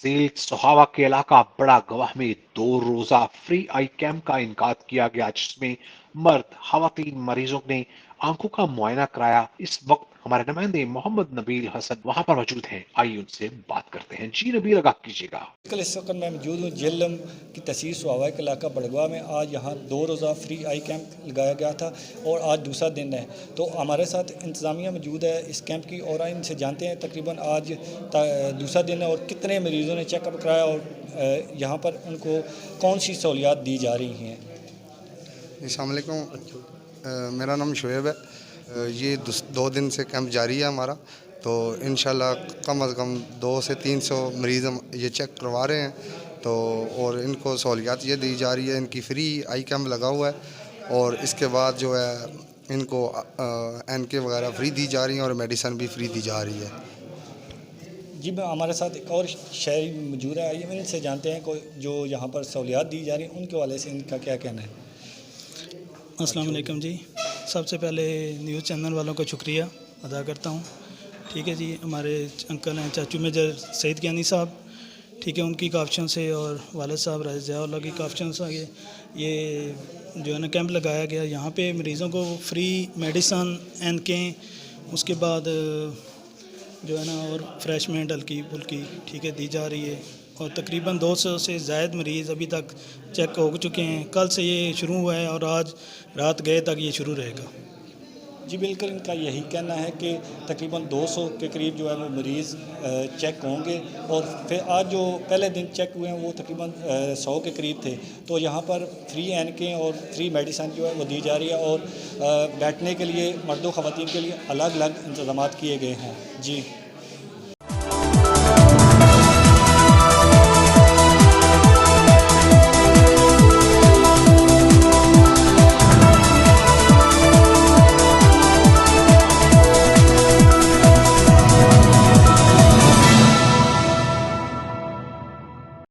झील सोहावा के इलाका बड़ा गवाह में 2 रोजा फ्री आई कैंप का इनकाद किया गया, जिसमें मर्द खवातीन मरीजों ने आंखों का मुआयना कराया। इस वक्त हमारे नुमाइंदे मोहम्मद नबील हसन वहां पर मौजूद हैं। आइए उनसे बात करते हैं। जी नबील, आगाह कीजिएगा। कल इस वक्त मैं मौजूद हूँ झेलम की तहसील सुहावा के इलाका बड़गवा में। आज यहाँ 2 रोज़ा फ्री आई कैंप लगाया गया था और आज दूसरा दिन है। तो हमारे साथ इंतज़ामिया मौजूद है इस कैंप की और इनसे जानते हैं तकरीबन आज दूसरा दिन है और कितने मरीज़ों ने चेकअप कराया और यहाँ पर उनको कौन सी सहूलियात दी जा रही हैं। अस्सलाम वालेकुम, मेरा नाम शुएब है। ये 2 दिन से कैंप जारी है हमारा। तो इंशाल्लाह कम अज़ कम 200 से 300 मरीज़ हम ये चेक करवा रहे हैं। तो और इनको सहूलियात ये दी जा रही है, इनकी फ्री आई कैंप लगा हुआ है और इसके बाद जो है इनको एनके वगैरह फ्री दी जा रही हैं और मेडिसन भी फ्री दी जा रही है। जी, मैं हमारे साथ एक और शहरी मौजूद है। आइए इनसे जानते हैं कोई जो यहाँ पर सहूलियात दी जा रही हैं उनके वाले से इनका क्या कहना है। अस्सलाम वालेकुम जी, सबसे पहले न्यूज़ चैनल वालों का शुक्रिया अदा करता हूँ। ठीक है जी, हमारे अंकल हैं चाचू मेजर सईद ज्ञानी साहब, ठीक है, उनकी काफ़िशों से और वालिद साहब रज़ियाउल्लाह की काफ़िशों से ये जो है ना कैंप लगाया गया। यहाँ पे मरीज़ों को फ्री मेडिसन एनके, उसके बाद जो है ना और फ्रेशमेंट हल्की फुल्की ठीक है दी जा रही है और तकरीबन 200 से ज़ायद मरीज़ अभी तक चेक हो चुके हैं। कल से ये शुरू हुआ है और आज रात गए तक ये शुरू रहेगा। जी बिल्कुल, इनका यही कहना है कि तकरीबन 200 के करीब जो है वो मरीज़ चेक होंगे और फिर आज जो पहले दिन चेक हुए हैं वो तकरीबन 100 के करीब थे। तो यहाँ पर फ्री एनके और फ्री मेडिसन जो है वो दी जा रही है और बैठने के लिए मर्दों ख़वातीन के लिए अलग अलग इंतज़ामात किए गए हैं। जी।